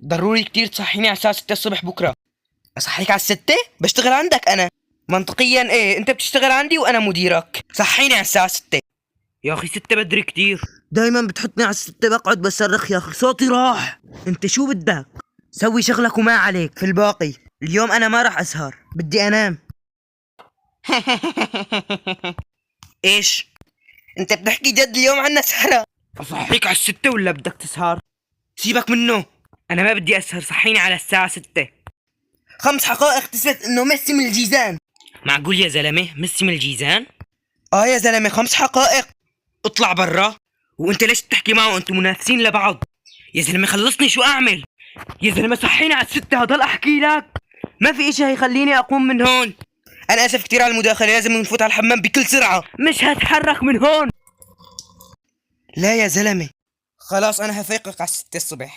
ضروري كتير تصحيني على الساعة 6 الصبح بكرة. أصحيك على 6؟ بشتغل عندك أنا. منطقيا إيه، أنت بتشتغل عندي وأنا مديرك. صحيني على الساعة 6. يا أخي 6 بدري كتير. دايما بتحطني على 6 بقعد بصرخ يا أخي، صوتي راح. أنت شو بدك؟ سوي شغلك وما عليك في الباقي. اليوم أنا ما راح أسهر، بدي أنام. إيش؟ أنت بتحكي جد اليوم عنا سهرة؟ أصحيك على 6 ولا بدك تسهر؟ سيبك منه، أنا ما بدي أسهر، صحيني على الساعة 6. 5 حقائق تثبت إنه ميسي من الجيزان. معقول يا زلمة ميسي من الجيزان؟ يا زلمة 5 حقائق. اطلع برا. وانت ليش تحكي معه، انتم منافسين لبعض. يا زلمة خلصني، شو اعمل؟ يا زلمة صحيني على 6، هضل احكي لك. ما في اشي هيخليني اقوم من هون. انا اسف كتير على المداخلة، لازم نفوت على الحمام بكل سرعة. مش هتحرك من هون. لا يا زلمة، خلاص انا هفيقك على 6 الصبح.